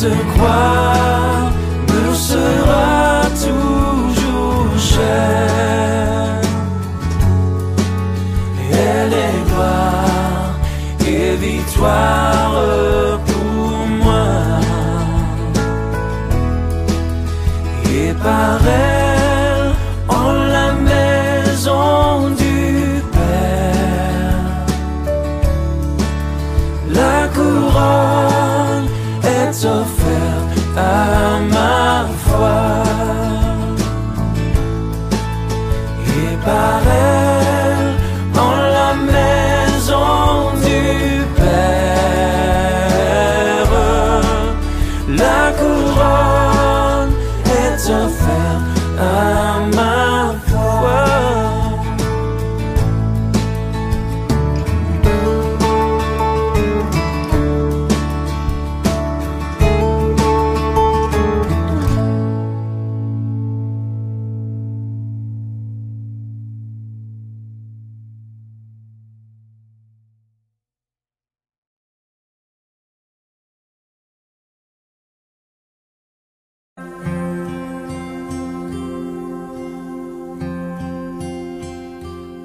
Cette croix me sera toujours chère. Elle est gloire et victoire pour moi. Et par elle, en la maison du Père, la couronne est offerte à ma foi. Et par elle, en la maison du Père, la couronne est offerte à ma foi.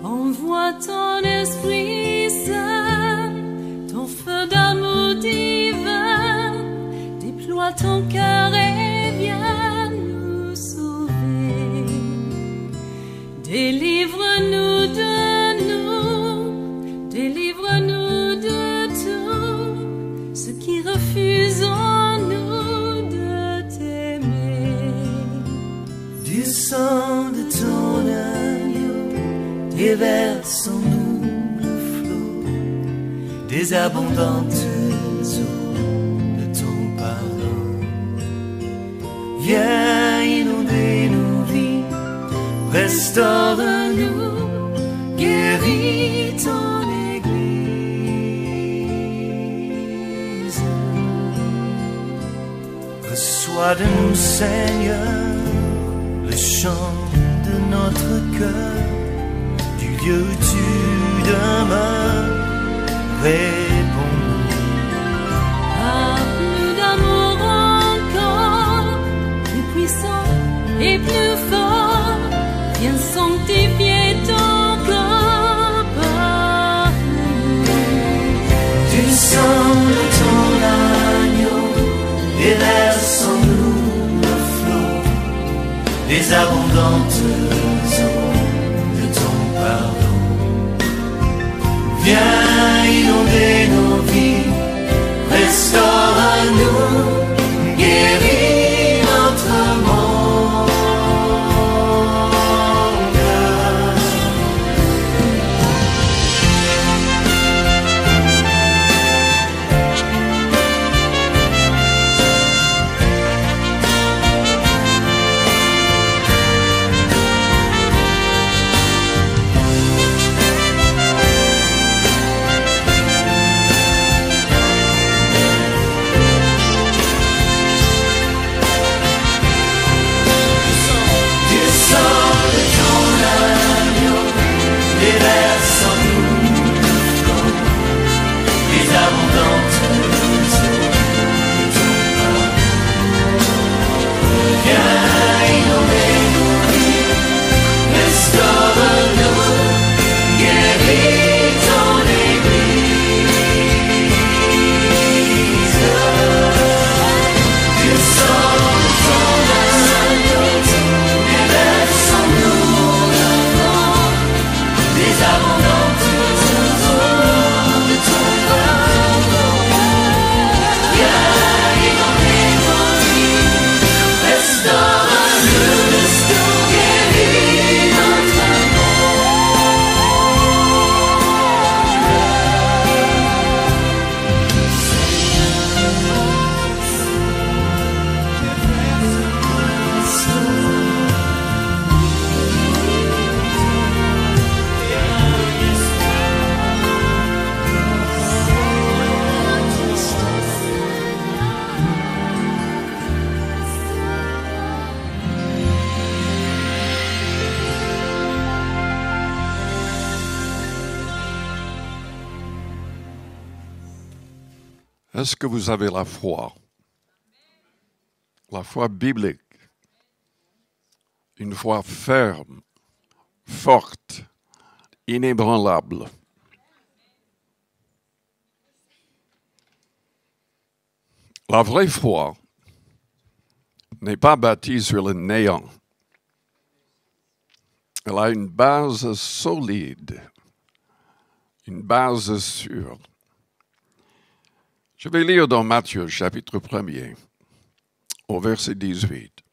Envoie ton esprit saint, ton feu d'amour divin, déploie ton cœur et viens nous sauver. Délivre-nous de nous, délivre-nous de tout, ceux qui refusent en nous de t'aimer. Du sang de ton agneau, déverse en nous le flot des abondantes eaux de ton pardon. Viens inonder nos vies, restaure-nous, guéris ton Église. Reçois de nous, Seigneur, le chant de notre cœur, du lieu où tu demeures, réponds-nous. Plus d'amour encore, plus puissant et plus fort, viens sanctifier ton corps par nous. Du sang de ton agneau, déverse en nous le flot des abondantes eaux de ton pardon. Viens inonder nos vies, restaure-nous, guéris notre monde. Déverse en nous le flot des abondantes eaux de ton pardon. Viens inonder nos vies, restaure-nous, guéris ton Église. Du sang de ton agneau, déverse en nous le flot des abondantes eaux de ton pardon. Viens inonder nos vies, restaure-nous, guéris notre Est-ce que vous avez la foi? la foi biblique, une foi ferme, forte, inébranlable. La vraie foi n'est pas bâtie sur le néant. Elle a une base solide, une base sûre. Je vais lire dans Matthieu, chapitre 1er, au verset 18.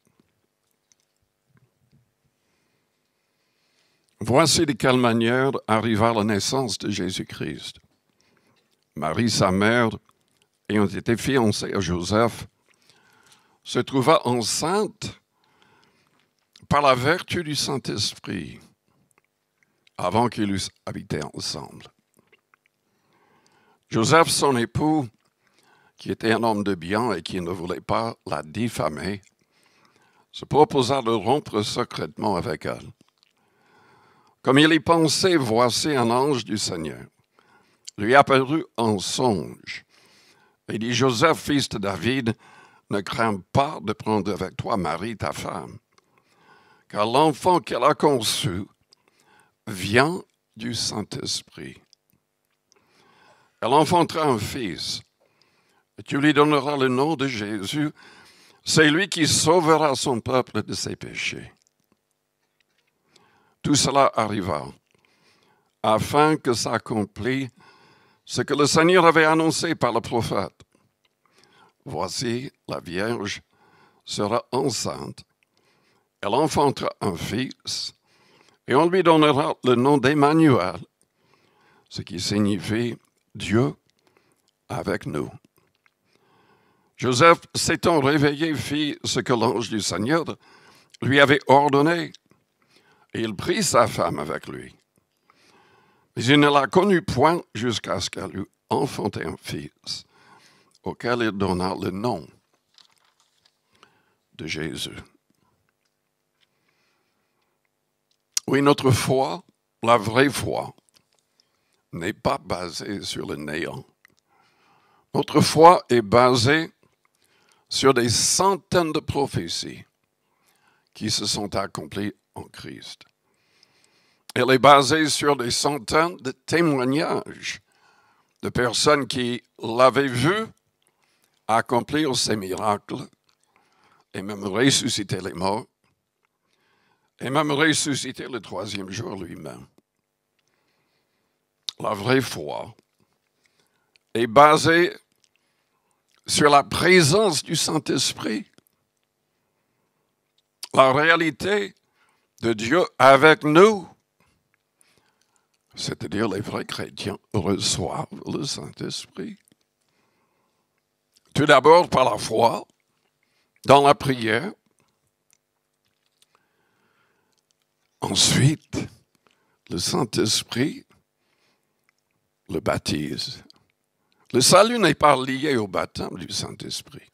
Voici de quelle manière arriva la naissance de Jésus-Christ. Marie, sa mère, ayant été fiancée à Joseph, se trouva enceinte par la vertu du Saint-Esprit avant qu'ils eussent habité ensemble. Joseph, son époux, qui était un homme de bien et qui ne voulait pas la diffamer, se proposa de rompre secrètement avec elle. Comme il y pensait, voici un ange du Seigneur lui apparut en songe et dit, Joseph, fils de David, ne crains pas de prendre avec toi Marie, ta femme, car l'enfant qu'elle a conçu vient du Saint-Esprit. Elle enfantera un fils, et tu lui donneras le nom de Jésus. C'est lui qui sauvera son peuple de ses péchés. Tout cela arriva afin que s'accomplisse ce que le Seigneur avait annoncé par le prophète. Voici, la Vierge sera enceinte, elle enfantera un fils, et on lui donnera le nom d'Emmanuel, ce qui signifie Dieu avec nous. Joseph, s'étant réveillé, fit ce que l'ange du Seigneur lui avait ordonné, et il prit sa femme avec lui. Mais il ne la connut point jusqu'à ce qu'elle eût enfanté un fils, auquel il donna le nom de Jésus. Oui, notre foi, la vraie foi, n'est pas basée sur le néant. Notre foi est basée sur des centaines de prophéties qui se sont accomplies en Christ. Elle est basée sur des centaines de témoignages de personnes qui l'avaient vu accomplir ces miracles et même ressusciter les morts et même ressusciter le troisième jour lui-même. La vraie foi est basée sur la présence du Saint-Esprit, la réalité de Dieu avec nous, c'est-à-dire les vrais chrétiens reçoivent le Saint-Esprit. Tout d'abord par la foi, dans la prière. Ensuite, le Saint-Esprit le baptise. Le salut n'est pas lié au baptême du Saint-Esprit.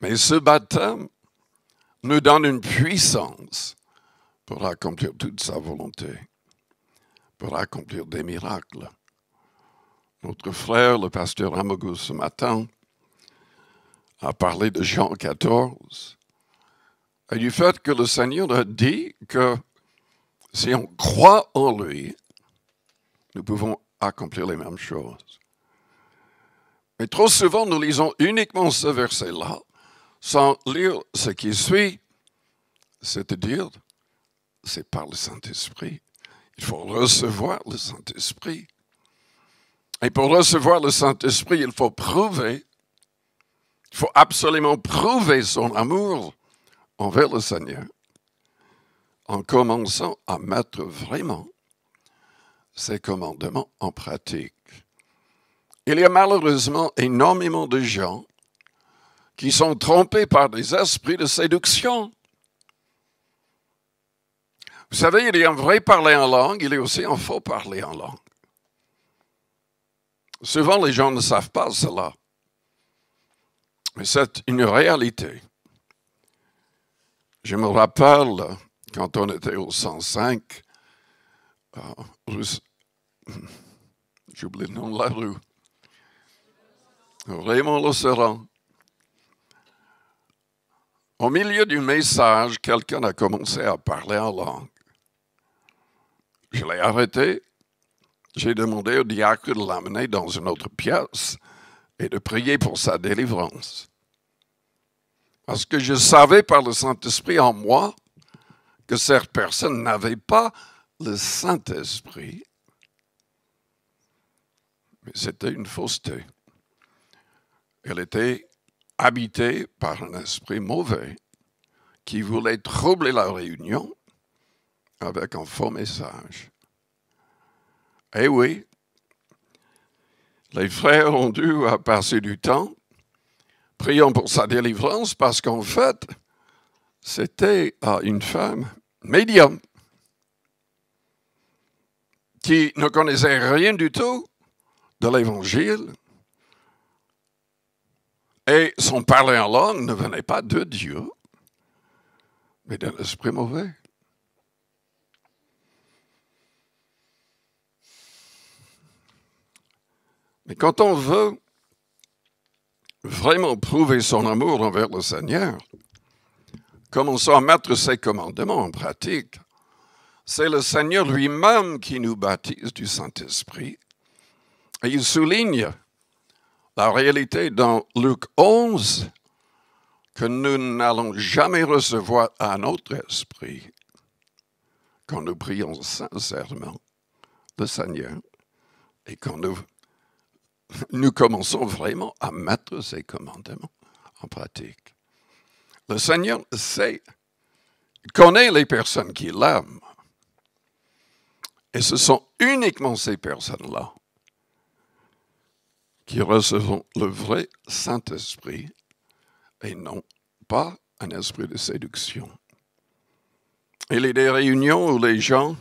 Mais ce baptême nous donne une puissance pour accomplir toute sa volonté, pour accomplir des miracles. Notre frère, le pasteur Amago, ce matin, a parlé de Jean 14 et du fait que le Seigneur a dit que si on croit en lui, nous pouvons accomplir les mêmes choses. Mais trop souvent, nous lisons uniquement ce verset-là, sans lire ce qui suit, c'est-à-dire, c'est par le Saint-Esprit. Il faut recevoir le Saint-Esprit. Et pour recevoir le Saint-Esprit, il faut absolument prouver son amour envers le Seigneur, en commençant à mettre vraiment ses commandements en pratique. Il y a malheureusement énormément de gens qui sont trompés par des esprits de séduction. Vous savez, il y a un vrai parler en langue, il y a aussi un faux parler en langue. Souvent, les gens ne savent pas cela. Mais c'est une réalité. Je me rappelle, quand on était au 105, j'oublie le nom de la rue, Raymond Losserand. Au milieu du message, quelqu'un a commencé à parler en langue. Je l'ai arrêté. J'ai demandé au diacre de l'amener dans une autre pièce et de prier pour sa délivrance. Parce que je savais par le Saint-Esprit en moi que cette personne n'avait pas le Saint-Esprit. Mais c'était une fausseté. Elle était habitée par un esprit mauvais qui voulait troubler la réunion avec un faux message. Eh oui, les frères ont dû passer du temps priant pour sa délivrance parce qu'en fait, c'était une femme médium qui ne connaissait rien du tout de l'Évangile et son parler en langue ne venait pas de Dieu, mais d'un esprit mauvais. Mais quand on veut vraiment prouver son amour envers le Seigneur, commençons à mettre ses commandements en pratique. C'est le Seigneur lui-même qui nous baptise du Saint-Esprit. Et il souligne la réalité dans Luc 11 que nous n'allons jamais recevoir un autre esprit quand nous prions sincèrement le Seigneur et quand nous commençons vraiment à mettre ces commandements en pratique. Le Seigneur sait, il connaît les personnes qu'il aime. Et ce sont uniquement ces personnes-là qui recevront le vrai Saint-Esprit et non pas un esprit de séduction. Il y a des réunions où les gens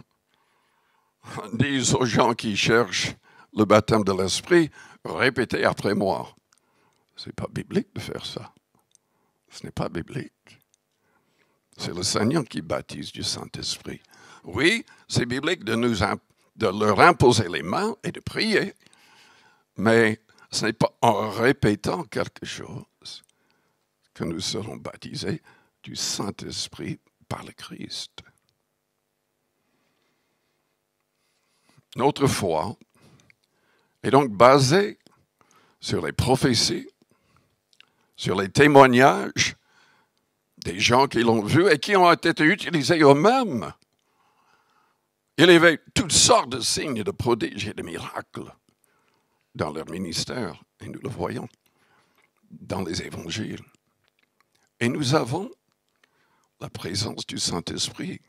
disent aux gens qui cherchent le baptême de l'Esprit, répétez après moi. Ce n'est pas biblique de faire ça. Ce n'est pas biblique. C'est le Seigneur qui baptise du Saint-Esprit. Oui, c'est biblique de leur imposer les mains et de prier, mais ce n'est pas en répétant quelque chose que nous serons baptisés du Saint-Esprit par le Christ. Notre foi est donc basée sur les prophéties, sur les témoignages des gens qui l'ont vu et qui ont été utilisés eux-mêmes. Il y avait toutes sortes de signes, de prodiges et de miracles dans leur ministère, et nous le voyons dans les évangiles. Et nous avons la présence du Saint-Esprit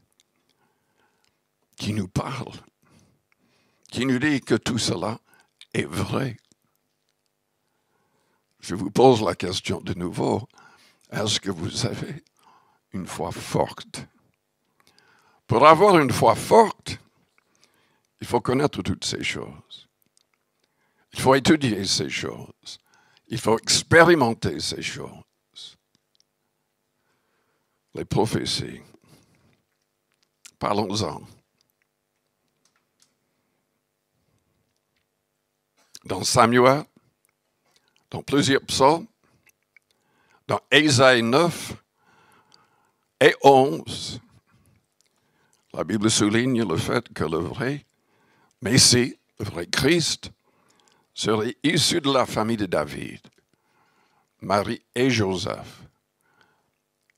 qui nous parle, qui nous dit que tout cela est vrai. Je vous pose la question de nouveau. Est-ce que vous avez une foi forte? Pour avoir une foi forte, il faut connaître toutes ces choses. Il faut étudier ces choses. Il faut expérimenter ces choses. Les prophéties. Parlons-en. Dans Samuel, dans plusieurs psaumes, dans Ésaïe 9 et 11, la Bible souligne le fait que le vrai Messie, le vrai Christ, serait issu de la famille de David. Marie et Joseph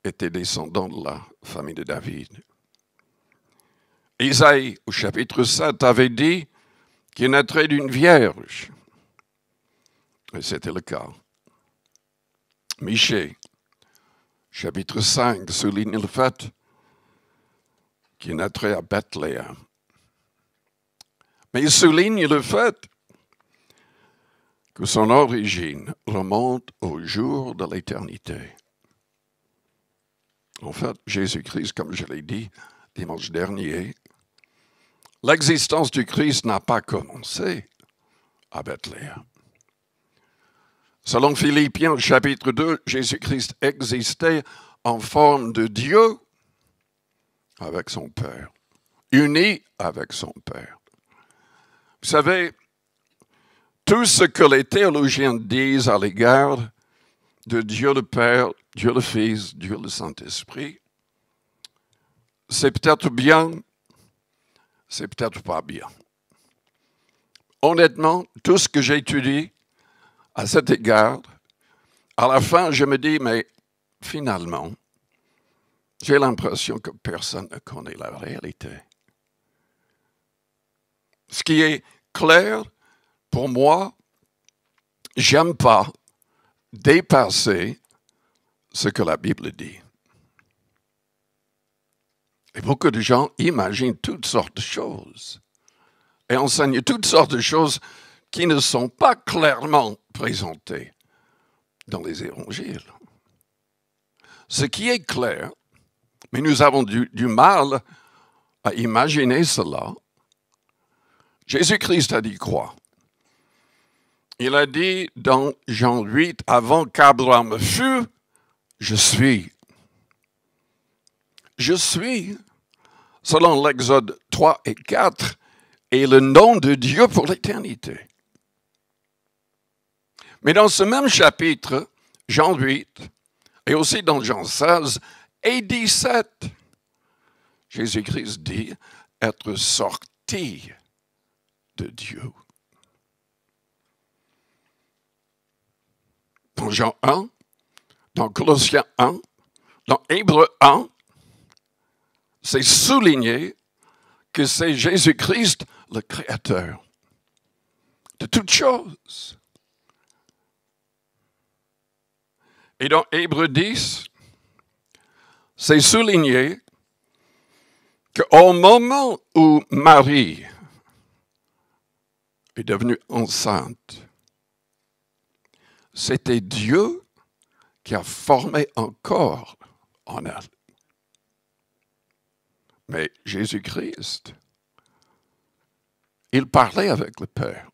étaient descendants de la famille de David. Ésaïe, au chapitre 7, avait dit qu'il naîtrait d'une vierge. Et c'était le cas. Michée, chapitre 5, souligne le fait qu'il naîtrait à Bethléem. Mais il souligne le fait que son origine remonte au jour de l'éternité. En fait, Jésus-Christ, comme je l'ai dit dimanche dernier, l'existence du Christ n'a pas commencé à Bethléem. Selon Philippiens chapitre 2, Jésus-Christ existait en forme de Dieu avec son Père, uni avec son Père. Vous savez, tout ce que les théologiens disent à l'égard de Dieu le Père Dieu le Fils, Dieu le Saint-Esprit. C'est peut-être bien, c'est peut-être pas bien. Honnêtement, tout ce que j'étudie à cet égard, à la fin, je me dis, mais finalement, j'ai l'impression que personne ne connaît la réalité. Ce qui est clair, pour moi, j'aime pas dépasser ce que la Bible dit. Et beaucoup de gens imaginent toutes sortes de choses et enseignent toutes sortes de choses qui ne sont pas clairement présentées dans les évangiles. Ce qui est clair, mais nous avons du mal à imaginer cela. Jésus-Christ a dit quoi? Il a dit dans Jean 8, « Avant qu'Abraham fût, je suis. » Je suis, selon l'Exode 3 et 4, est le nom de Dieu pour l'éternité. Mais dans ce même chapitre, Jean 8, et aussi dans Jean 16 et 17, Jésus-Christ dit être sorti de Dieu. Dans Jean 1, dans Colossiens 1, dans Hébreux 1, c'est souligné que c'est Jésus-Christ le Créateur de toutes choses. Et dans Hébreux 10, c'est souligné qu'au moment où Marie est devenue enceinte, c'était Dieu qui a formé un corps en elle. Mais Jésus-Christ, il parlait avec le Père.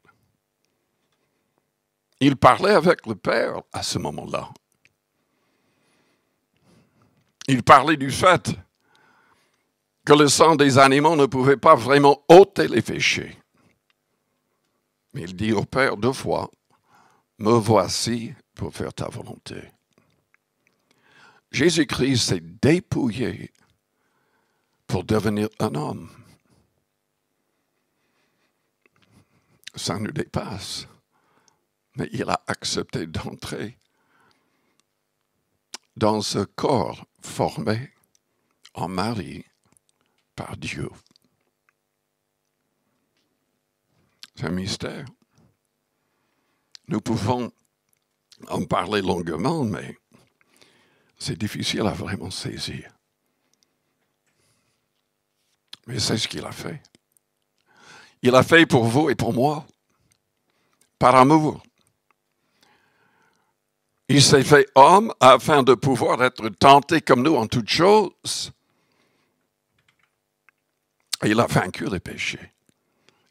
Il parlait avec le Père à ce moment-là. Il parlait du fait que le sang des animaux ne pouvait pas vraiment ôter les péchés. Mais il dit au Père 2 fois, « Me voici pour faire ta volonté. » Jésus-Christ s'est dépouillé pour devenir un homme. Ça nous dépasse. Mais il a accepté d'entrer dans ce corps formé en Marie par Dieu. C'est un mystère. Nous pouvons en parler longuement, mais c'est difficile à vraiment saisir. Mais c'est ce qu'il a fait. Il a fait pour vous et pour moi, par amour. Il s'est fait homme afin de pouvoir être tenté comme nous en toutes choses. Et il a vaincu les péchés.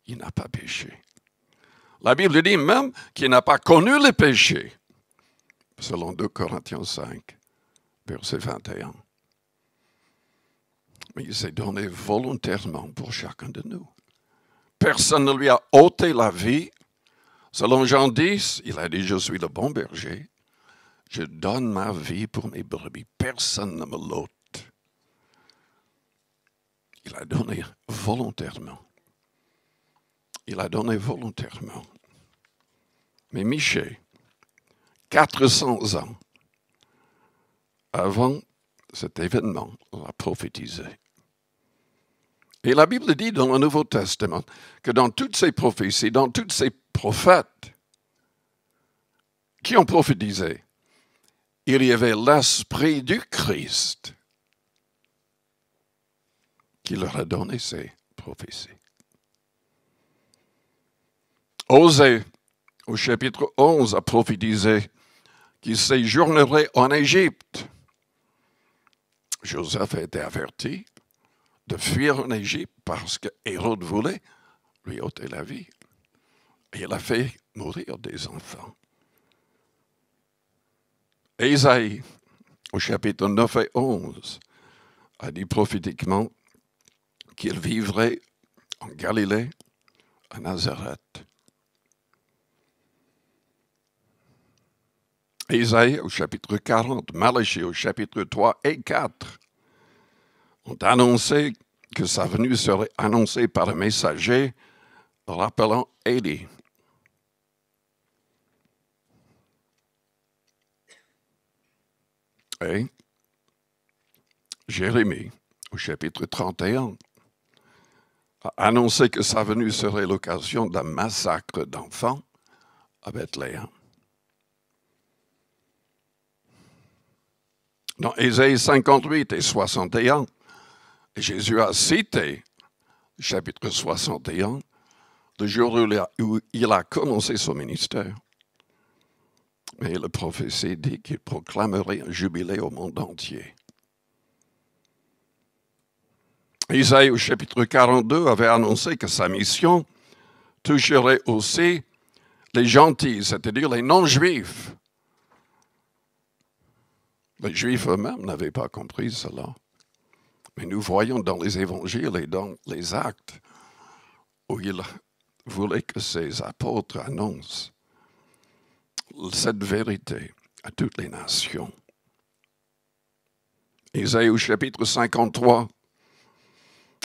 Il n'a pas péché. La Bible dit même qu'il n'a pas connu les péchés, selon 2 Corinthiens 5, verset 21. Mais il s'est donné volontairement pour chacun de nous. Personne ne lui a ôté la vie. Selon Jean 10, il a dit, je suis le bon berger. Je donne ma vie pour mes brebis. Personne ne me l'ôte. Il a donné volontairement. Il a donné volontairement. Mais Michée, 400 ans avant cet événement, l'a prophétisé. Et la Bible dit dans le Nouveau Testament que dans toutes ces prophéties, dans tous ces prophètes qui ont prophétisé, il y avait l'Esprit du Christ qui leur a donné ces prophéties. Osée, au chapitre 11, a prophétisé qu'il séjournerait en Égypte. Joseph a été averti de fuir en Égypte parce que Hérode voulait lui ôter la vie. Et il a fait mourir des enfants. Ésaïe, au chapitre 9 et 11, a dit prophétiquement qu'il vivrait en Galilée, à Nazareth. Isaïe au chapitre 40, Malachie au chapitre 3 et 4 ont annoncé que sa venue serait annoncée par un messager rappelant Élie. Et Jérémie, au chapitre 31, a annoncé que sa venue serait l'occasion d'un massacre d'enfants à Bethléem. Dans Ésaïe 58 et 61, Jésus a cité, chapitre 61, le jour où il a commencé son ministère. Mais la prophétie dit qu'il proclamerait un jubilé au monde entier. Isaïe au chapitre 42 avait annoncé que sa mission toucherait aussi les gentils, c'est-à-dire les non-juifs. Les Juifs eux-mêmes n'avaient pas compris cela. Mais nous voyons dans les évangiles et dans les actes où il voulait que ses apôtres annoncent cette vérité à toutes les nations. Isaïe au chapitre 53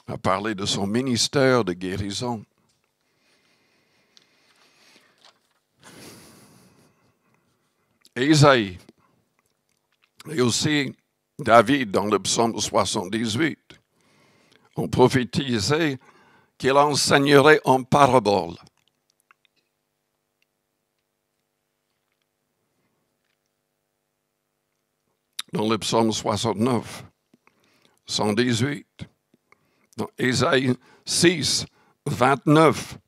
a parlé de son ministère de guérison. Isaïe et aussi David dans le psaume 78 ont prophétisé qu'il enseignerait en parabole. Dans le psaume 69, 118, dans Ésaïe 6, 29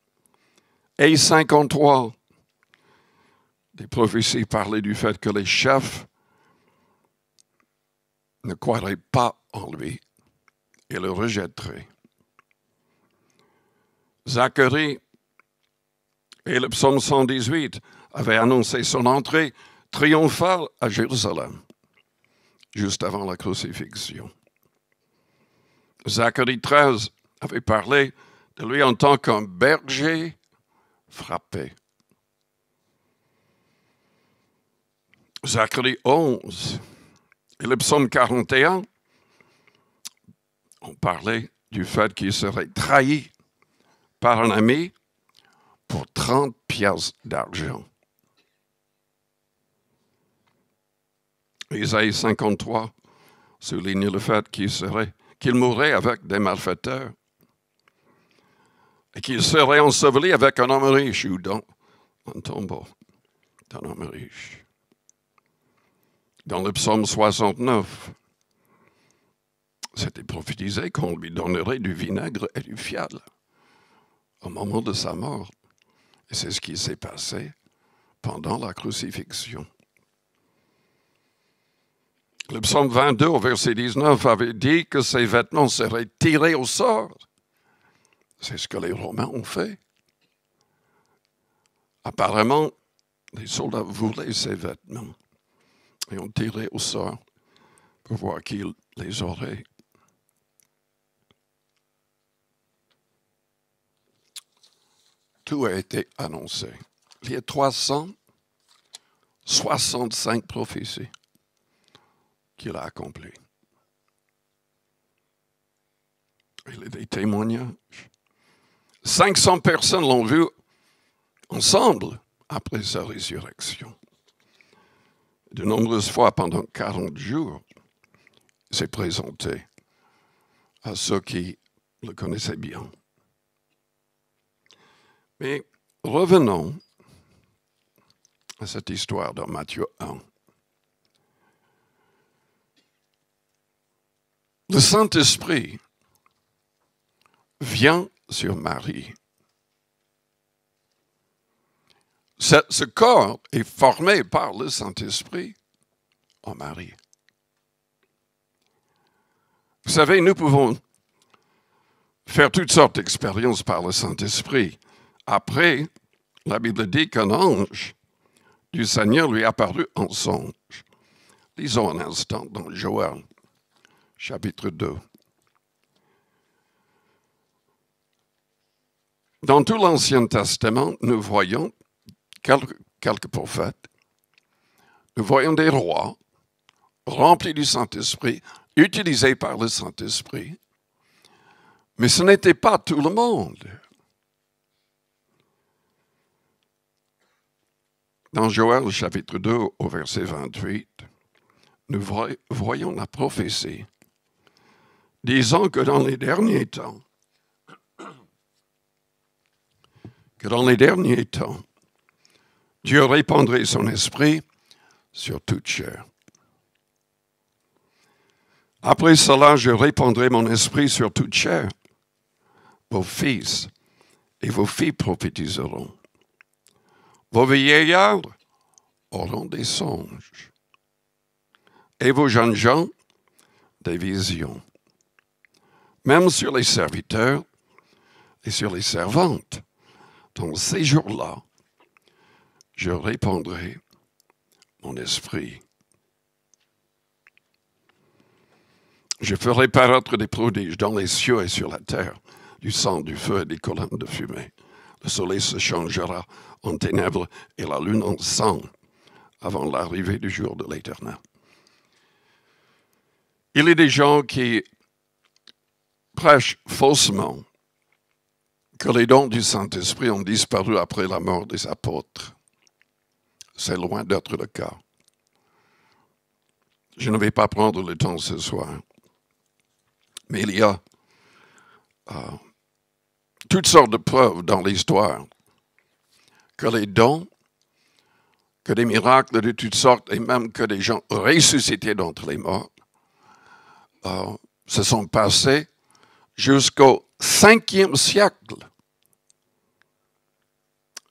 et 53, des prophéties parlaient du fait que les chefs ne croiraient pas en lui et le rejetteraient. Zacharie et le psaume 118 avaient annoncé son entrée triomphale à Jérusalem, juste avant la crucifixion. Zacharie 13 avait parlé de lui en tant qu'un berger frappé. Zacharie 11 et le psaume 41 ont parlé du fait qu'il serait trahi par un ami pour 30 piastres d'argent. Isaïe 53 souligne le fait qu'il mourrait avec des malfaiteurs et qu'il serait enseveli avec un homme riche ou dans un tombeau d'un homme riche. Dans le psaume 69, c'était prophétisé qu'on lui donnerait du vinaigre et du fiel au moment de sa mort. Et c'est ce qui s'est passé pendant la crucifixion. Le psaume 22, au verset 19, avait dit que ses vêtements seraient tirés au sort. C'est ce que les Romains ont fait. Apparemment, les soldats voulaient ces vêtements et ont tiré au sort pour voir qui les aurait. Tout a été annoncé. Il y a 365 prophéties qu'il a accomplies. Il y a des témoignages. 500 personnes l'ont vu ensemble après sa résurrection. De nombreuses fois, pendant 40 jours, il s'est présenté à ceux qui le connaissaient bien. Mais revenons à cette histoire dans Matthieu 1. Le Saint-Esprit vient sur Marie. Ce corps est formé par le Saint-Esprit en Marie. Vous savez, nous pouvons faire toutes sortes d'expériences par le Saint-Esprit. Après, la Bible dit qu'un ange du Seigneur lui est apparu en songe. Lisons un instant dans Joël, chapitre 2. Dans tout l'Ancien Testament, nous voyons quelques prophètes nous voyons des rois remplis du Saint-Esprit, utilisés par le Saint-Esprit, mais ce n'était pas tout le monde. Dans Joël chapitre 2 au verset 28, nous voyons la prophétie disant que dans les derniers temps, Dieu répandrait son esprit sur toute chair. Après cela, je répandrai mon esprit sur toute chair. Vos fils et vos filles prophétiseront. Vos vieillards auront des songes. Et vos jeunes gens, des visions. Même sur les serviteurs et sur les servantes, dans ces jours-là, je répandrai mon esprit. Je ferai paraître des prodiges dans les cieux et sur la terre, du sang, du feu et des colonnes de fumée. Le soleil se changera en ténèbres et la lune en sang avant l'arrivée du jour de l'Éternel. Il y a des gens qui prêchent faussement que les dons du Saint-Esprit ont disparu après la mort des apôtres. C'est loin d'être le cas. Je ne vais pas prendre le temps ce soir. Mais il y a toutes sortes de preuves dans l'histoire que les dons, que des miracles de toutes sortes, et même que des gens ressuscités d'entre les morts, se sont passés jusqu'au 5e siècle.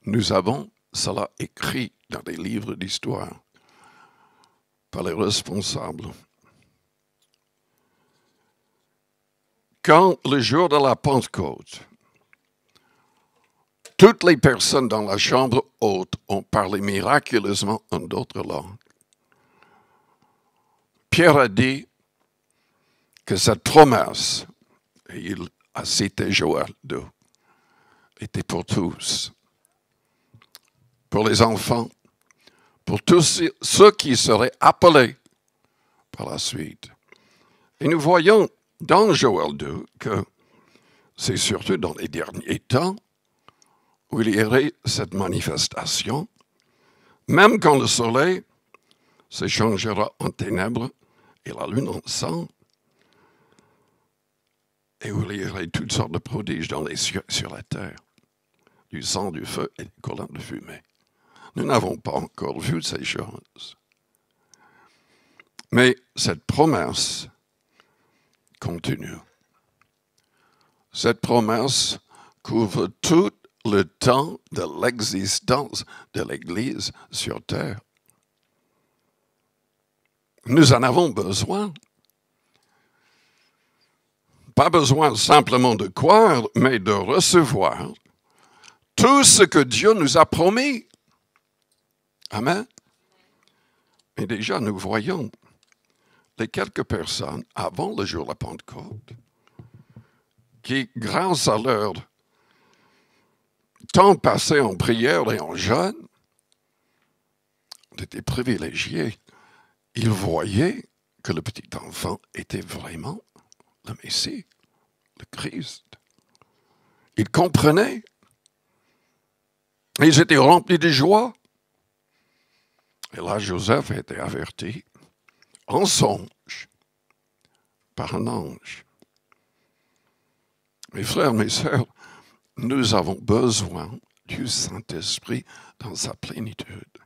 Nous avons cela écrit dans des livres d'histoire par les responsables. Quand le jour de la Pentecôte, toutes les personnes dans la chambre haute ont parlé miraculeusement en d'autres langues, Pierre a dit que cette promesse, et il a cité Joël 2, était pour tous, pour les enfants, pour tous ceux qui seraient appelés par la suite. Et nous voyons dans Joël 2 que c'est surtout dans les derniers temps où il y aurait cette manifestation, même quand le soleil se changera en ténèbres et la lune en sang, et où il y aurait toutes sortes de prodiges dans les cieux et sur la terre, du sang, du feu et des colonnes de fumée. Nous n'avons pas encore vu ces choses. Mais cette promesse continue. Cette promesse couvre tout le temps de l'existence de l'Église sur terre. Nous en avons besoin. Pas besoin simplement de croire, mais de recevoir tout ce que Dieu nous a promis. Amen. Mais déjà, nous voyons les quelques personnes avant le jour de la Pentecôte qui, grâce à leur temps passé en prière et en jeûne, étaient privilégiés. Ils voyaient que le petit enfant était vraiment le Messie, le Christ. Ils comprenaient. Ils étaient remplis de joie. Et là, Joseph a été averti en songe par un ange. Mes frères, mes sœurs, nous avons besoin du Saint-Esprit dans sa plénitude.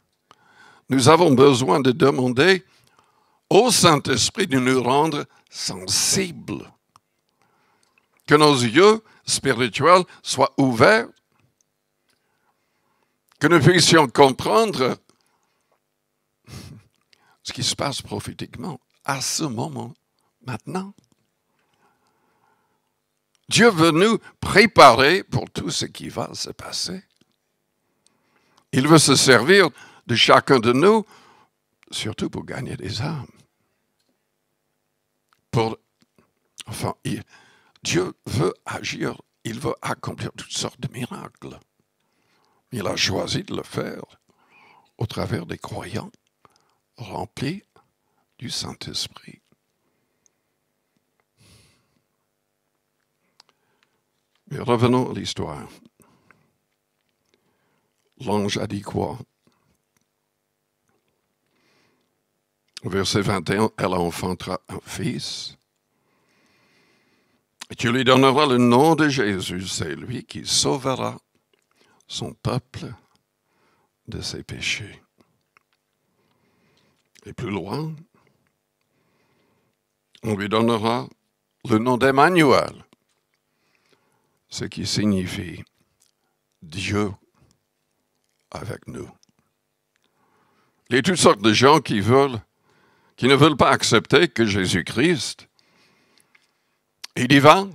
Nous avons besoin de demander au Saint-Esprit de nous rendre sensibles, que nos yeux spirituels soient ouverts, que nous puissions comprendre ce qui se passe prophétiquement à ce moment, maintenant. Dieu veut nous préparer pour tout ce qui va se passer. Il veut se servir de chacun de nous, surtout pour gagner des âmes. Dieu veut agir, il veut accomplir toutes sortes de miracles. Il a choisi de le faire au travers des croyants remplis du Saint-Esprit. Mais revenons à l'histoire. L'ange a dit quoi? Verset 21, elle enfantera un fils. Et tu lui donneras le nom de Jésus, c'est lui qui sauvera son peuple de ses péchés. Et plus loin, on lui donnera le nom d'Emmanuel, ce qui signifie Dieu avec nous. Il y a toutes sortes de gens qui ne veulent pas accepter que Jésus-Christ est divin.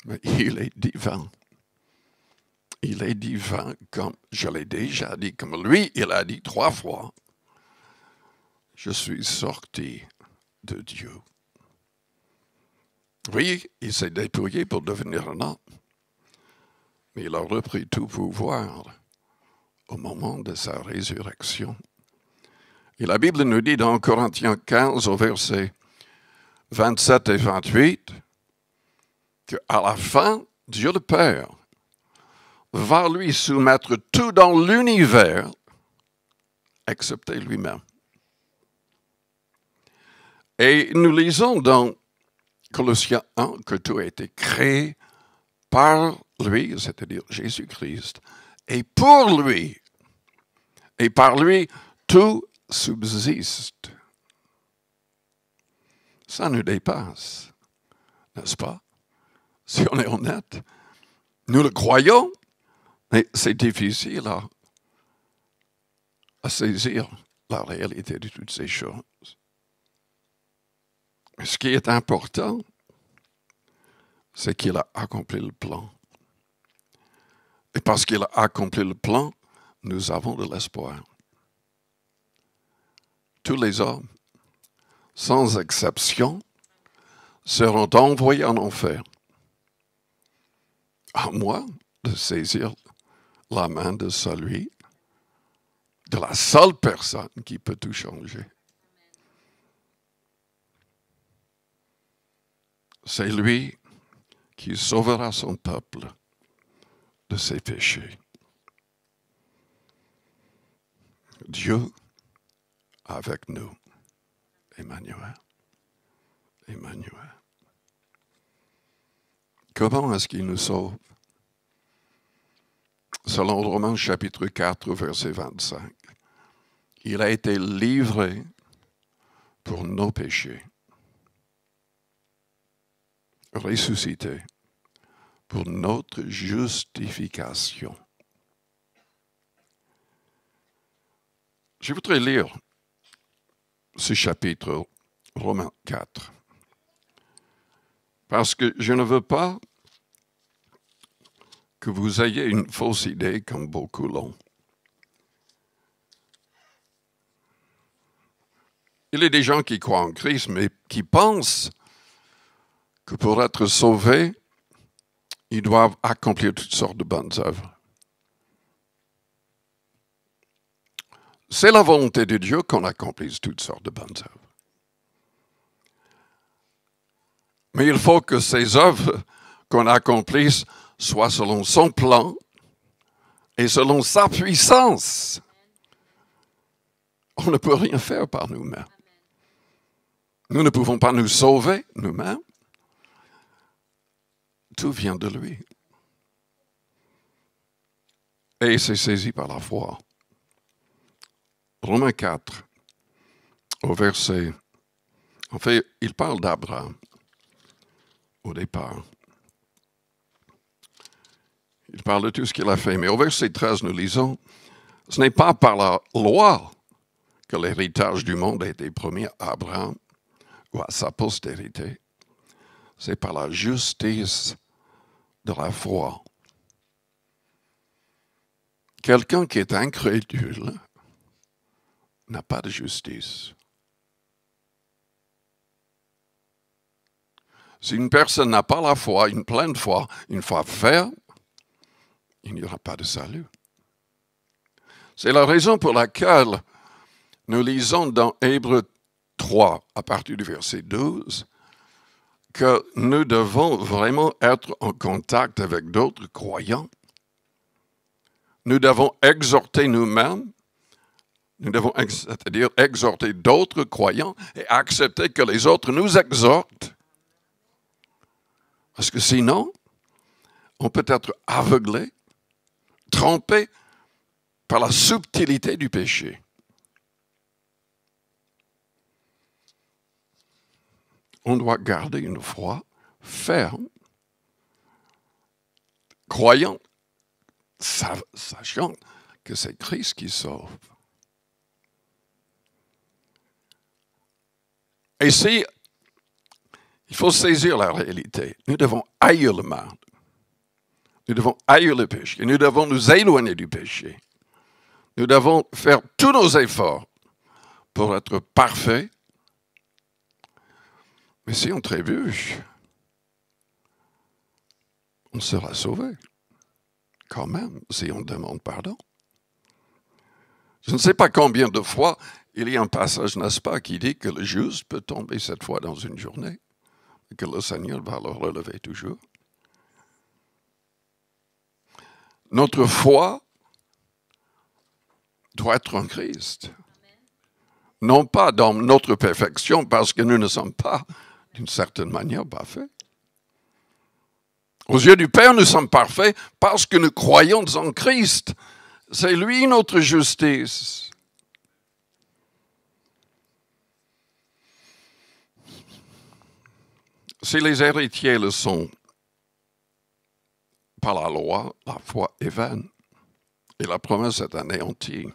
Mais il est divin. Il est divin, comme je l'ai déjà dit, comme lui, il a dit 3 fois. Je suis sorti de Dieu. Oui, il s'est dépouillé pour devenir un homme. Mais il a repris tout pouvoir au moment de sa résurrection. Et la Bible nous dit dans Corinthiens 15, au verset 27 et 28, qu'à la fin, Dieu le Père va lui soumettre tout dans l'univers, excepté lui-même. Et nous lisons dans Colossiens 1 que tout a été créé par lui, c'est-à-dire Jésus-Christ, et pour lui. Et par lui, tout subsiste. Ça nous dépasse, n'est-ce pas? Si on est honnête, nous le croyons, mais c'est difficile à saisir la réalité de toutes ces choses. Mais ce qui est important, c'est qu'il a accompli le plan. Et parce qu'il a accompli le plan, nous avons de l'espoir. Tous les hommes, sans exception, seront envoyés en enfer. À moi de saisir la main de celui, de la seule personne qui peut tout changer. C'est lui qui sauvera son peuple de ses péchés. Dieu avec nous. Emmanuel. Emmanuel. Comment est-ce qu'il nous sauve? Selon Romains chapitre 4, verset 25. Il a été livré pour nos péchés. Ressuscité pour notre justification. Je voudrais lire ce chapitre, Romains 4, parce que je ne veux pas que vous ayez une fausse idée comme beaucoup l'ont. Il y a des gens qui croient en Christ, mais qui pensent que pour être sauvés, ils doivent accomplir toutes sortes de bonnes œuvres. C'est la volonté de Dieu qu'on accomplisse toutes sortes de bonnes œuvres. Mais il faut que ces œuvres qu'on accomplisse soient selon son plan et selon sa puissance. On ne peut rien faire par nous-mêmes. Nous ne pouvons pas nous sauver nous-mêmes. Tout vient de lui. Et c'est saisi par la foi. Romains 4, au verset... En fait, il parle d'Abraham au départ. Il parle de tout ce qu'il a fait. Mais au verset 13, nous lisons, ce n'est pas par la loi que l'héritage du monde a été promis à Abraham ou à sa postérité. C'est par la justice de la foi. Quelqu'un qui est incrédule n'a pas de justice. Si une personne n'a pas la foi, une pleine foi, une foi ferme, il n'y aura pas de salut. C'est la raison pour laquelle nous lisons dans Hébreux 3, à partir du verset 12, que nous devons vraiment être en contact avec d'autres croyants. Nous devons exhorter nous-mêmes, c'est-à-dire exhorter d'autres croyants et accepter que les autres nous exhortent. Parce que sinon, on peut être aveuglé, trompé par la subtilité du péché. On doit garder une foi ferme, croyant, sachant que c'est Christ qui sauve. Et si il faut saisir la réalité, nous devons haïr le mal, nous devons haïr le péché, nous devons nous éloigner du péché. Nous devons faire tous nos efforts pour être parfaits. Mais si on trébuche, on sera sauvé. Quand même, si on demande pardon. Je ne sais pas combien de fois il y a un passage, n'est-ce pas, qui dit que le juste peut tomber 7 fois dans une journée et que le Seigneur va le relever toujours. Notre foi doit être en Christ. Non pas dans notre perfection, parce que nous ne sommes pas, d'une certaine manière, parfaits. Aux yeux du Père, nous sommes parfaits parce que nous croyons en Christ. C'est lui notre justice. Si les héritiers le sont par la loi, la foi est vaine et la promesse est anéantie.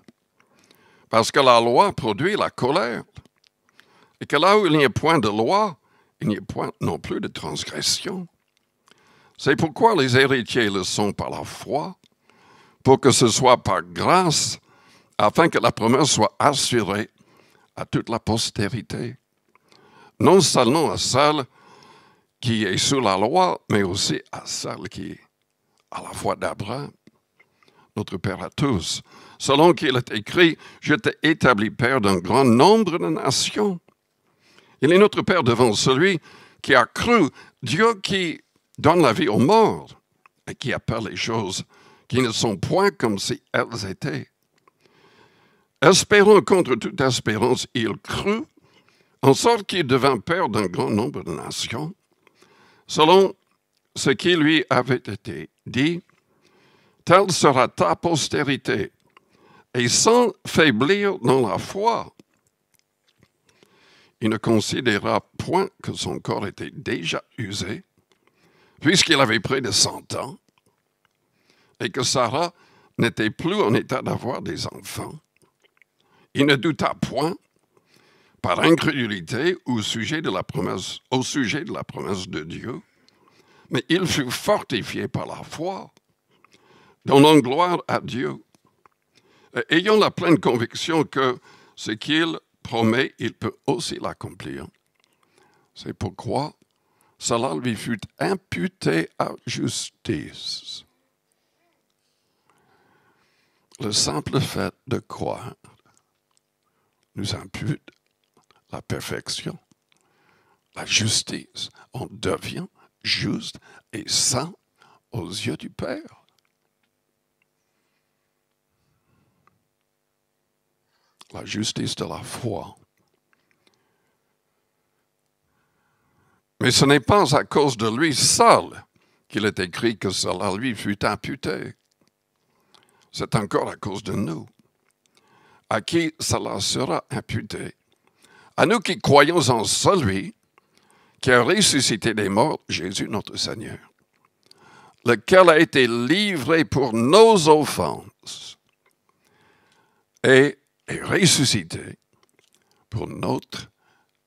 Parce que la loi produit la colère. Et que là où il n'y a point de loi, il n'y a point non plus de transgression. C'est pourquoi les héritiers le sont par la foi, pour que ce soit par grâce, afin que la promesse soit assurée à toute la postérité. Non seulement à celle qui est sous la loi, mais aussi à celle qui est à la foi d'Abraham, notre Père à tous. Selon qu'il est écrit, je t'ai établi Père d'un grand nombre de nations. Il est notre Père devant celui qui a cru, Dieu qui donne la vie aux morts et qui appelle les choses qui ne sont point comme si elles étaient. Espérant contre toute espérance, il crut, en sorte qu'il devint Père d'un grand nombre de nations, selon ce qui lui avait été dit, telle sera ta postérité. Et sans faiblir dans la foi, il ne considéra point que son corps était déjà usé, puisqu'il avait près de 100 ans, et que Sarah n'était plus en état d'avoir des enfants. Il ne douta point, par incrédulité, au sujet de la promesse de Dieu, mais il fut fortifié par la foi, donnant gloire à Dieu, ayant la pleine conviction que ce qu'il promet, il peut aussi l'accomplir. C'est pourquoi cela lui fut imputé à justice. Le simple fait de croire nous impute la perfection, la justice. On devient juste et saint aux yeux du Père. La justice de la foi. Mais ce n'est pas à cause de lui seul qu'il est écrit que cela lui fut imputé. C'est encore à cause de nous, à qui cela sera imputé. À nous qui croyons en celui qui a ressuscité des morts, Jésus notre Seigneur, lequel a été livré pour nos offenses et est ressuscité pour notre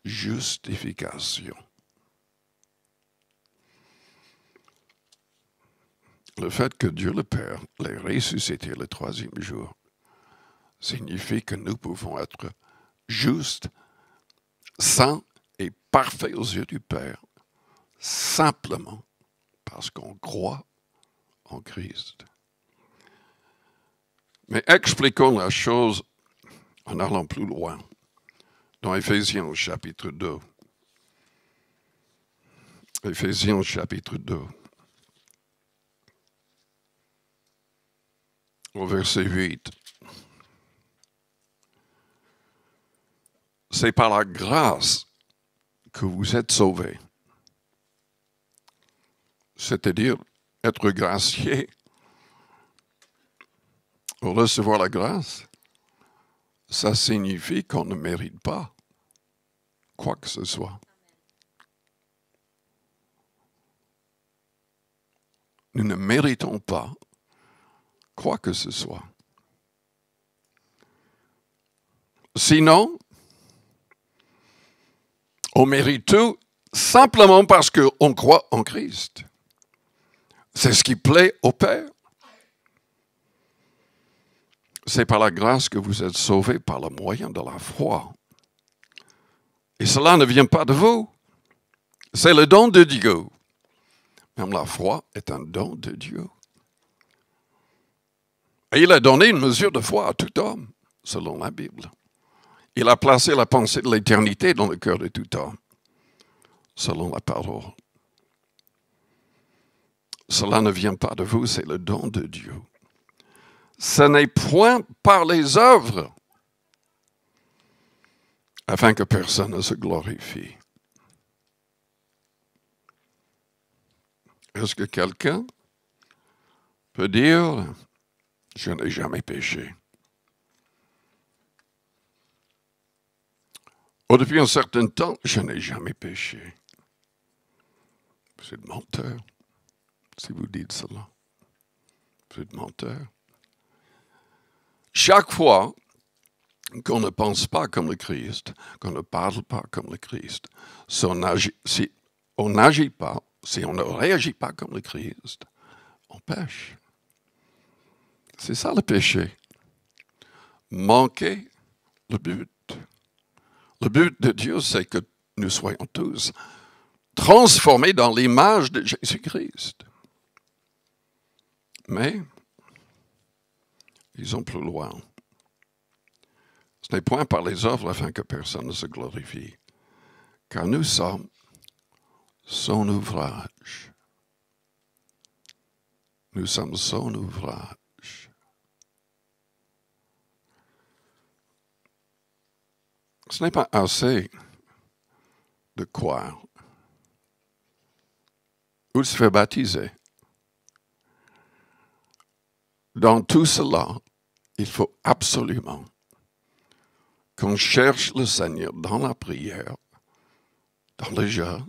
justification. Le fait que Dieu le Père l'ait ressuscité le 3e jour signifie que nous pouvons être justes, saints et parfaits aux yeux du Père, simplement parce qu'on croit en Christ. Mais expliquons la chose en allant plus loin, dans Éphésiens au chapitre 2. Éphésiens au chapitre 2. Au verset 8. C'est par la grâce que vous êtes sauvés. C'est-à-dire être gracié pour recevoir la grâce. Ça signifie qu'on ne mérite pas quoi que ce soit. Nous ne méritons pas quoi que ce soit. Sinon, on mérite tout simplement parce qu'on croit en Christ. C'est ce qui plaît au Père. C'est par la grâce que vous êtes sauvés par le moyen de la foi. Et cela ne vient pas de vous. C'est le don de Dieu. Même la foi est un don de Dieu. Et il a donné une mesure de foi à tout homme, selon la Bible. Il a placé la pensée de l'éternité dans le cœur de tout homme, selon la parole. Cela ne vient pas de vous, c'est le don de Dieu. Ce n'est point par les œuvres, afin que personne ne se glorifie. Est-ce que quelqu'un peut dire « Je n'ai jamais péché » ou depuis un certain temps « Je n'ai jamais péché ». Vous êtes menteur si vous dites cela. Vous êtes menteur. Chaque fois qu'on ne pense pas comme le Christ, qu'on ne parle pas comme le Christ, si on n'agit pas, si on ne réagit pas comme le Christ, on pêche. C'est ça le péché. Manquer le but. Le but de Dieu, c'est que nous soyons tous transformés dans l'image de Jésus-Christ. Mais, ils ont plus loin. Ce n'est point par les œuvres afin que personne ne se glorifie, car nous sommes son ouvrage. Nous sommes son ouvrage. Ce n'est pas assez de croire ou de se faire baptiser. Dans tout cela, il faut absolument qu'on cherche le Seigneur dans la prière, dans le jeûne,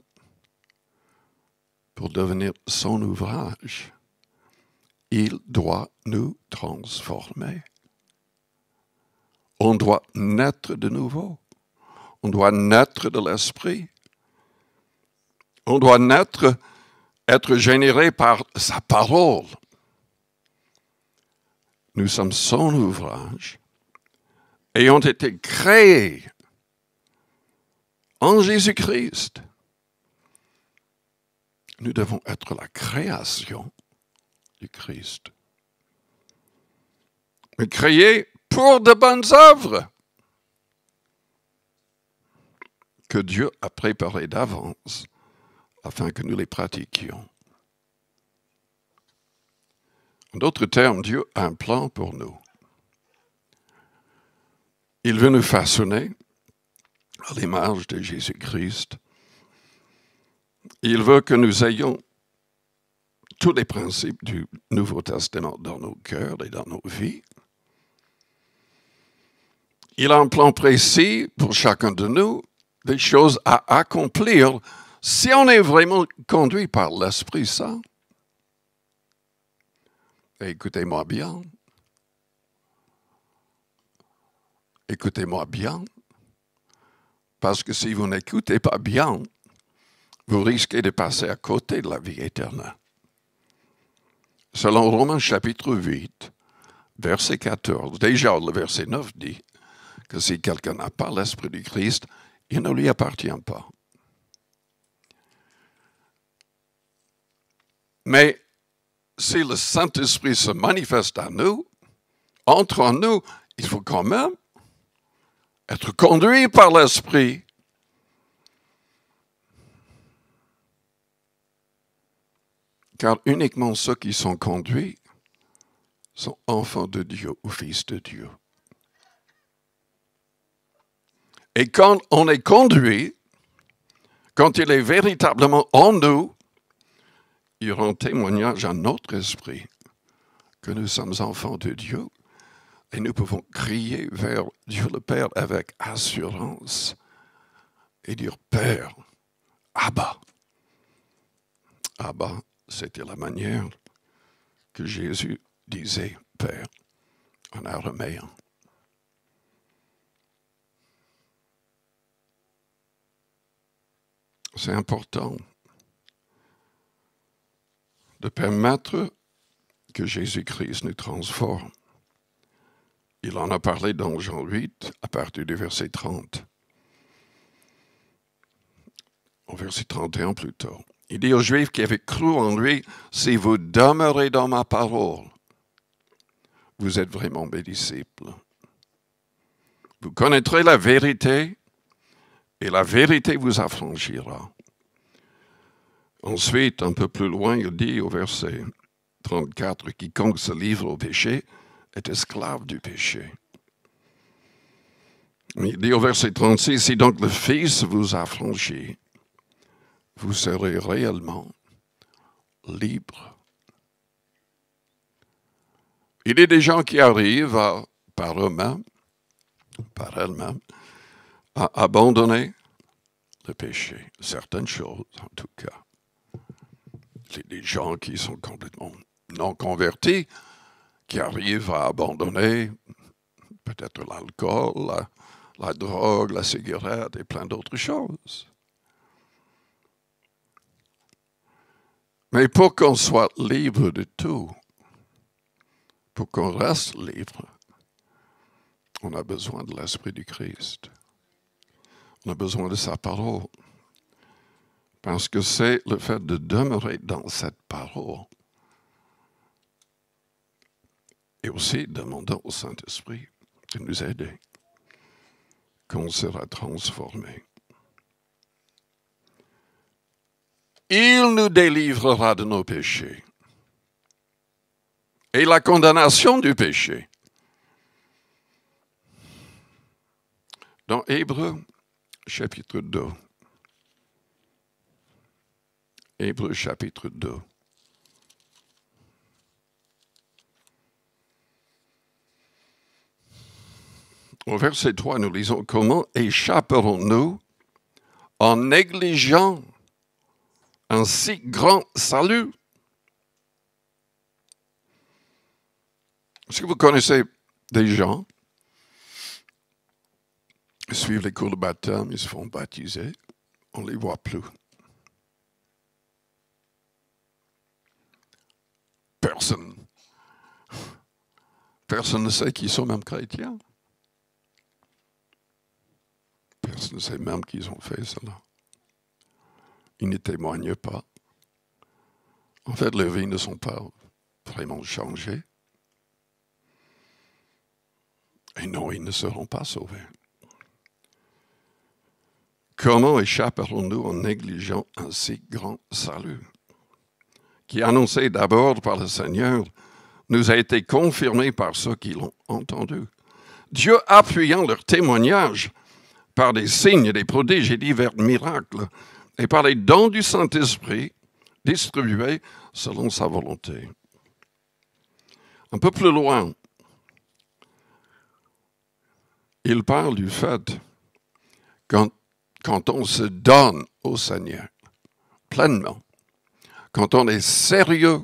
pour devenir son ouvrage. Il doit nous transformer. On doit naître de nouveau. On doit naître de l'Esprit. On doit être généré par sa parole. Nous sommes son ouvrage et ont été créés en Jésus-Christ. Nous devons être la création du Christ. Mais créés pour de bonnes œuvres que Dieu a préparées d'avance afin que nous les pratiquions. En d'autres termes, Dieu a un plan pour nous. Il veut nous façonner à l'image de Jésus-Christ. Il veut que nous ayons tous les principes du Nouveau Testament dans nos cœurs et dans nos vies. Il a un plan précis pour chacun de nous, des choses à accomplir si on est vraiment conduit par l'Esprit Saint. Et écoutez-moi bien. Écoutez-moi bien. Parce que si vous n'écoutez pas bien, vous risquez de passer à côté de la vie éternelle. Selon Romains chapitre 8, verset 14, déjà le verset 9 dit que si quelqu'un n'a pas l'Esprit du Christ, il ne lui appartient pas. Mais si le Saint-Esprit se manifeste à nous, entre en nous, il faut quand même être conduit par l'Esprit. Car uniquement ceux qui sont conduits sont enfants de Dieu ou fils de Dieu. Et quand on est conduit, quand il est véritablement en nous, il rend témoignage à notre esprit que nous sommes enfants de Dieu et nous pouvons crier vers Dieu le Père avec assurance et dire « Père, Abba ». Abba, c'était la manière que Jésus disait « Père » en araméen. C'est important de permettre que Jésus-Christ nous transforme. Il en a parlé dans Jean 8, à partir du verset 30. Au verset 31 plutôt. Il dit aux Juifs qui avaient cru en lui, « Si vous demeurez dans ma parole, vous êtes vraiment mes disciples. Vous connaîtrez la vérité, et la vérité vous affranchira. » Ensuite, un peu plus loin, il dit au verset 34, « Quiconque se livre au péché est esclave du péché. » Il dit au verset 36, « Si donc le Fils vous affranchit, vous serez réellement libre. » Il y a des gens qui arrivent par eux-mêmes, par elles-mêmes, à abandonner le péché, certaines choses en tout cas. C'est des gens qui sont complètement non convertis, qui arrivent à abandonner peut-être l'alcool, la drogue, la cigarette et plein d'autres choses. Mais pour qu'on soit libre de tout, pour qu'on reste libre, on a besoin de l'Esprit du Christ. On a besoin de sa parole. Parce que c'est le fait de demeurer dans cette parole. Et aussi demander au Saint-Esprit de nous aider, qu'on sera transformé. Il nous délivrera de nos péchés. Et la condamnation du péché. Dans Hébreux, chapitre 2. Hébreux, chapitre 2. Au verset 3, nous lisons « Comment échapperons-nous en négligeant un si grand salut ?» Est-ce que vous connaissez des gens qui suivent les cours de baptême, ils se font baptiser, on ne les voit plus. Personne ne sait qu'ils sont même chrétiens. Personne ne sait même qu'ils ont fait cela. Ils ne témoignent pas. En fait, leurs vies ne sont pas vraiment changées. Et non, ils ne seront pas sauvés. Comment échapperons-nous en négligeant un si grand salut, qui est annoncé d'abord par le Seigneur, nous a été confirmé par ceux qui l'ont entendu. Dieu appuyant leur témoignage par des signes, des prodiges et divers miracles, et par les dons du Saint-Esprit distribués selon sa volonté. Un peu plus loin, il parle du fait quand on se donne au Seigneur pleinement, quand on est sérieux,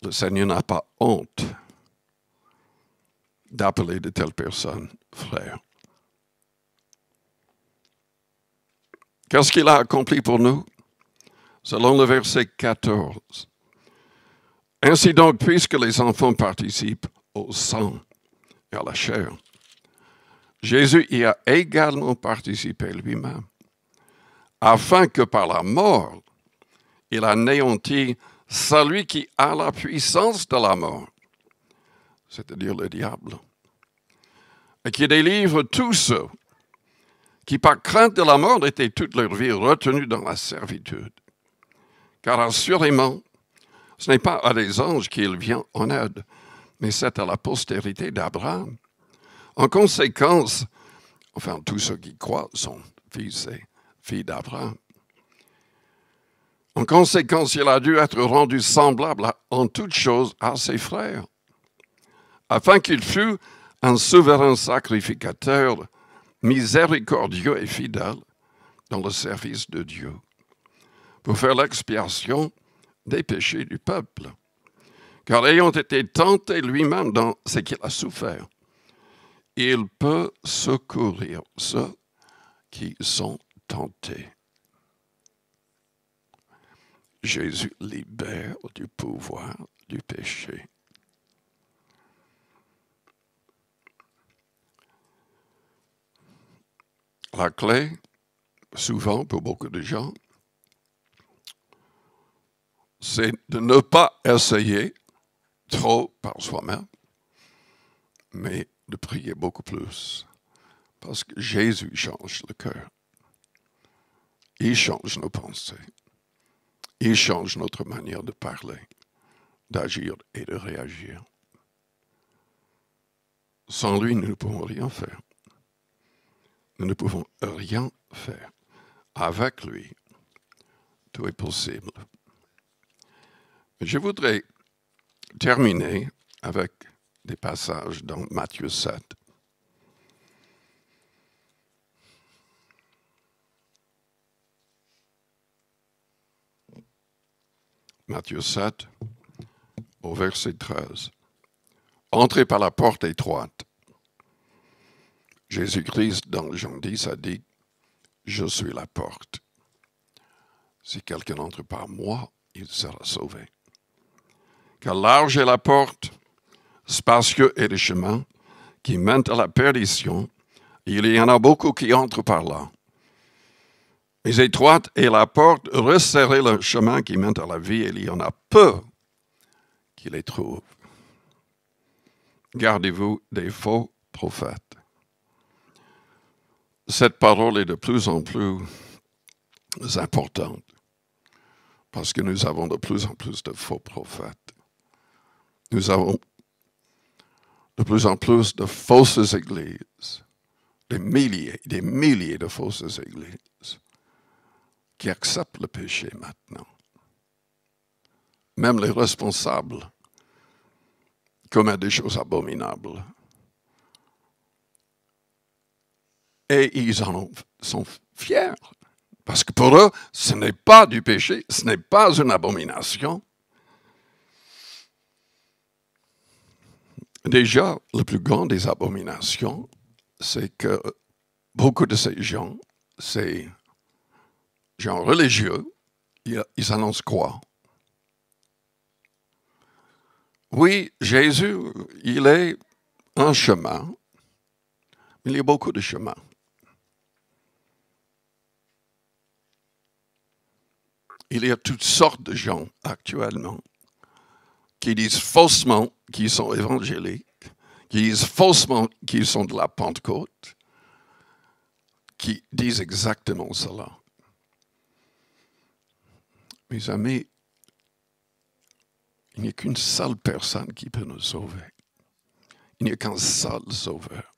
le Seigneur n'a pas honte d'appeler de telles personnes frères. Qu'est-ce qu'il a accompli pour nous? Selon le verset 14. Ainsi donc, puisque les enfants participent au sang et à la chair, Jésus y a également participé lui-même, afin que par la mort, il anéantit celui qui a la puissance de la mort, c'est-à-dire le diable, et qui délivrent tous ceux qui, par crainte de la mort, étaient toute leur vie retenus dans la servitude. Car assurément, ce n'est pas à des anges qu'il vient en aide, mais c'est à la postérité d'Abraham. En conséquence, enfin, tous ceux qui croient sont fils et filles d'Abraham. En conséquence, il a dû être rendu semblable en toutes choses à ses frères, afin qu'il fût un souverain sacrificateur, miséricordieux et fidèle dans le service de Dieu, pour faire l'expiation des péchés du peuple. Car ayant été tenté lui-même dans ce qu'il a souffert, il peut secourir ceux qui sont tentés. Jésus libère du pouvoir du péché. La clé, souvent pour beaucoup de gens, c'est de ne pas essayer trop par soi-même, mais de prier beaucoup plus. Parce que Jésus change le cœur. Il change nos pensées. Il change notre manière de parler, d'agir et de réagir. Sans lui, nous ne pouvons rien faire. Nous ne pouvons rien faire. Avec lui, tout est possible. Je voudrais terminer avec des passages dans Matthieu 7. Matthieu 7, au verset 13. Entrez par la porte étroite. Jésus-Christ, dans Jean 10, a dit, « Je suis la porte. Si quelqu'un entre par moi, il sera sauvé. » Car large est la porte, spacieux est le chemin qui mène à la perdition. Il y en a beaucoup qui entrent par là. Mais étroite est la porte, resserrez le chemin qui mène à la vie, et il y en a peu qui les trouvent. Gardez-vous des faux prophètes. Cette parole est de plus en plus importante parce que nous avons de plus en plus de faux prophètes. Nous avons de plus en plus de fausses églises, des milliers de fausses églises qui acceptent le péché maintenant. Même les responsables commettent des choses abominables. Et ils en sont fiers. Parce que pour eux, ce n'est pas du péché, ce n'est pas une abomination. Déjà, le plus grand des abominations, c'est que beaucoup de ces gens, ces gens religieux, ils annoncent quoi? Oui, Jésus, il est un chemin, mais il y a beaucoup de chemins. Il y a toutes sortes de gens actuellement qui disent faussement qu'ils sont évangéliques, qui disent faussement qu'ils sont de la Pentecôte, qui disent exactement cela. Mes amis, il n'y a qu'une seule personne qui peut nous sauver. Il n'y a qu'un seul sauveur.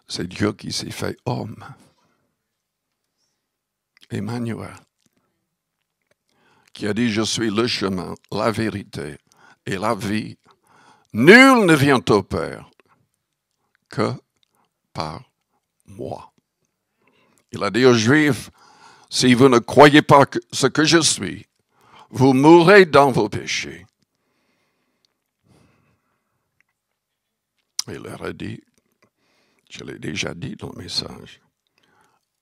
C'est Dieu qui s'est fait homme. Emmanuel, qui a dit, je suis le chemin, la vérité et la vie. Nul ne vient au Père que par moi. Il a dit aux Juifs, si vous ne croyez pas ce que je suis, vous mourrez dans vos péchés. Il leur a dit, je l'ai déjà dit dans le message,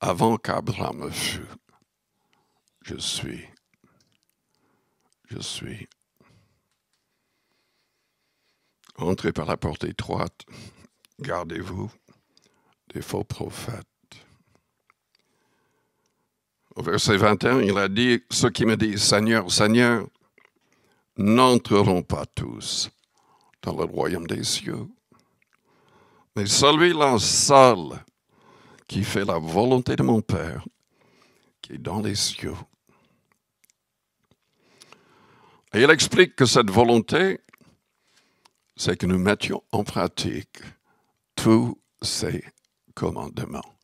avant qu'Abraham fût, je suis. Je suis. Entrez par la porte étroite, gardez-vous des faux prophètes. Au verset 21, il a dit, ceux qui me disent Seigneur, Seigneur, n'entreront pas tous dans le royaume des cieux. Mais celui-là seul qui fait la volonté de mon Père, qui est dans les cieux. Et il explique que cette volonté, c'est que nous mettions en pratique tous ces commandements.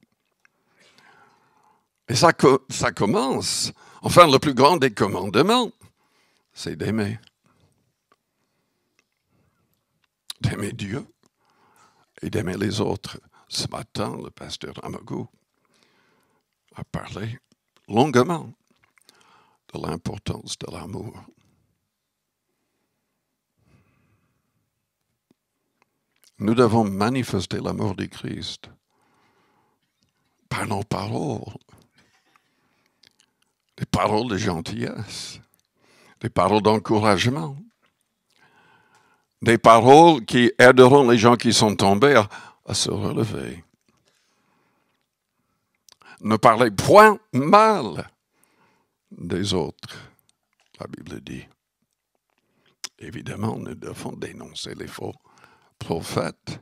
Et ça commence, enfin le plus grand des commandements, c'est d'aimer. D'aimer Dieu et d'aimer les autres. Ce matin, le pasteur Amago a parlé longuement de l'importance de l'amour. Nous devons manifester l'amour du Christ par nos paroles. Des paroles de gentillesse, des paroles d'encouragement, des paroles qui aideront les gens qui sont tombés à se relever. Ne parlez point mal des autres, la Bible dit. Évidemment, nous devons dénoncer les faux prophètes.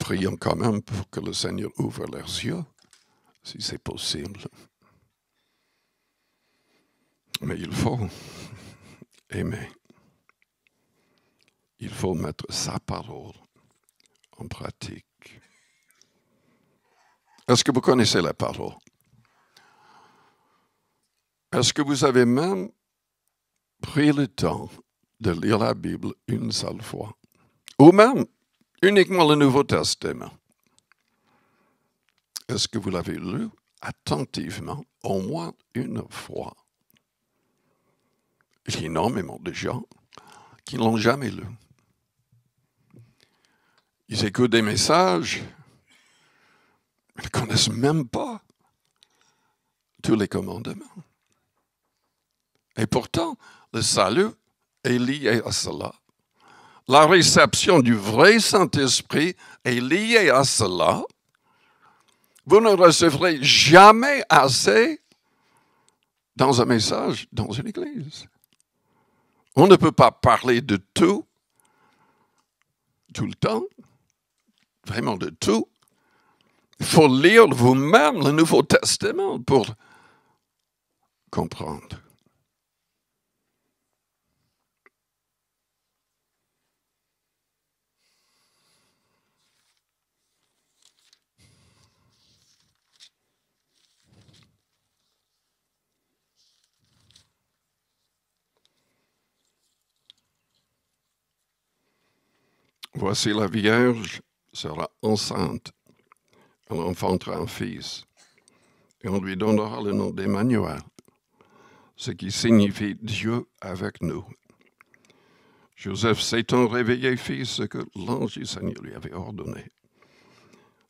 Prions quand même pour que le Seigneur ouvre leurs yeux, si c'est possible. Mais il faut aimer. Il faut mettre sa parole en pratique. Est-ce que vous connaissez la parole? Est-ce que vous avez même pris le temps de lire la Bible une seule fois? Ou même uniquement le Nouveau Testament? Est-ce que vous l'avez lu attentivement au moins une fois? Il y a énormément de gens qui ne l'ont jamais lu. Ils écoutent des messages, mais ne connaissent même pas tous les commandements. Et pourtant, le salut est lié à cela. La réception du vrai Saint-Esprit est liée à cela. Vous ne recevrez jamais assez dans un message, dans une église. On ne peut pas parler de tout le temps, vraiment de tout. Il faut lire vous-même le Nouveau Testament pour comprendre. Voici la Vierge sera enceinte, elle enfantera un fils, et on lui donnera le nom d'Emmanuel, ce qui signifie Dieu avec nous. Joseph s'étant réveillé fit ce que l'ange du Seigneur lui avait ordonné.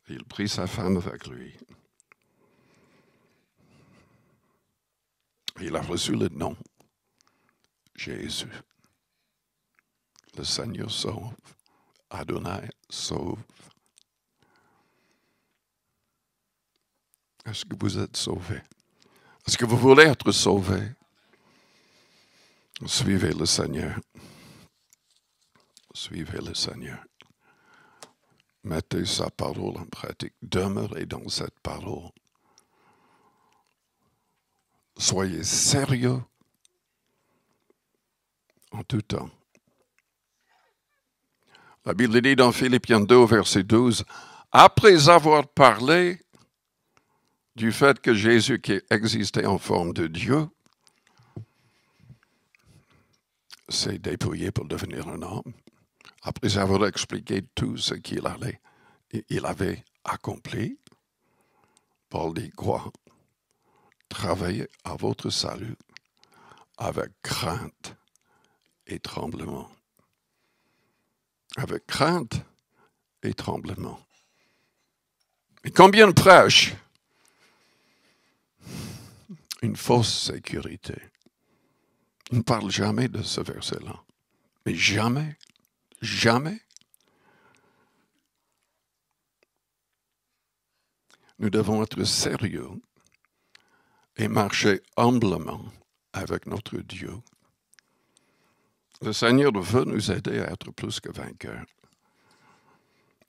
Et il prit sa femme avec lui. Et il a reçu le nom Jésus. Le Seigneur sauve. Adonai sauve. Est-ce que vous êtes sauvés? Est-ce que vous voulez être sauvés? Suivez le Seigneur. Suivez le Seigneur. Mettez sa parole en pratique. Demeurez dans cette parole. Soyez sérieux en tout temps. La Bible dit dans Philippiens 2, verset 12, « Après avoir parlé du fait que Jésus qui existait en forme de Dieu s'est dépouillé pour devenir un homme, après avoir expliqué tout ce qu'il avait accompli, Paul dit quoi? Travaillez à votre salut avec crainte et tremblement. » Avec crainte et tremblement. Et combien de prêches? Une fausse sécurité. Il ne parle jamais de ce verset-là. Mais jamais, jamais. Nous devons être sérieux et marcher humblement avec notre Dieu. Le Seigneur veut nous aider à être plus que vainqueurs.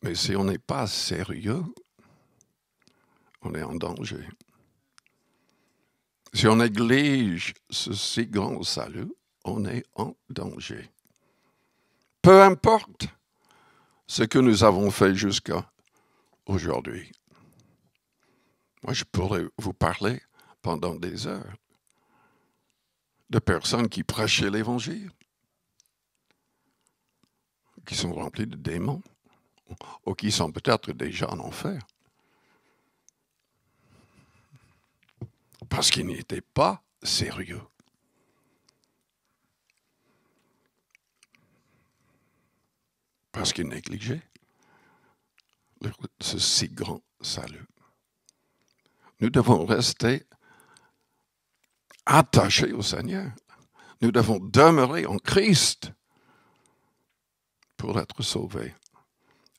Mais si on n'est pas sérieux, on est en danger. Si on néglige ce si grand salut, on est en danger. Peu importe ce que nous avons fait jusqu'à aujourd'hui. Moi, je pourrais vous parler pendant des heures de personnes qui prêchaient l'Évangile, qui sont remplies de démons, ou qui sont peut-être déjà en enfer. Parce qu'ils n'étaient pas sérieux. Parce qu'ils négligeaient ce si grand salut. Nous devons rester attachés au Seigneur. Nous devons demeurer en Christ pour être sauvés.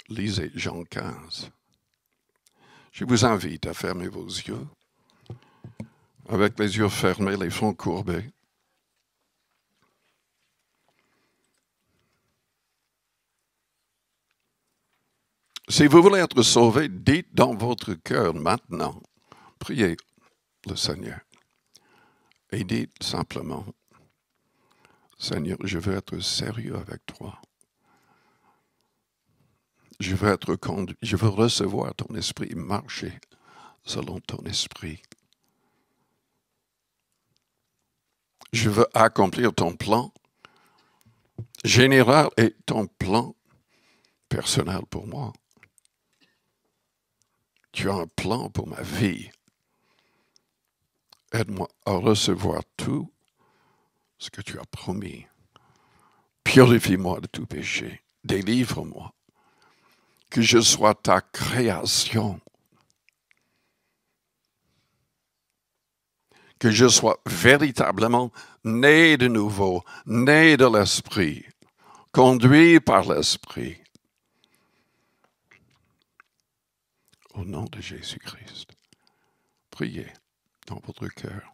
Lisez Jean 15. Je vous invite à fermer vos yeux. Avec les yeux fermés, les fronts courbés. Si vous voulez être sauvé, dites dans votre cœur maintenant, priez le Seigneur. Et dites simplement, Seigneur, je veux être sérieux avec toi. Je veux être conduit, je veux recevoir ton esprit et marcher selon ton esprit. Je veux accomplir ton plan général et ton plan personnel pour moi. Tu as un plan pour ma vie. Aide-moi à recevoir tout ce que tu as promis. Purifie-moi de tout péché. Délivre-moi. Que je sois ta création. Que je sois véritablement né de nouveau, né de l'Esprit, conduit par l'Esprit. Au nom de Jésus-Christ, priez dans votre cœur.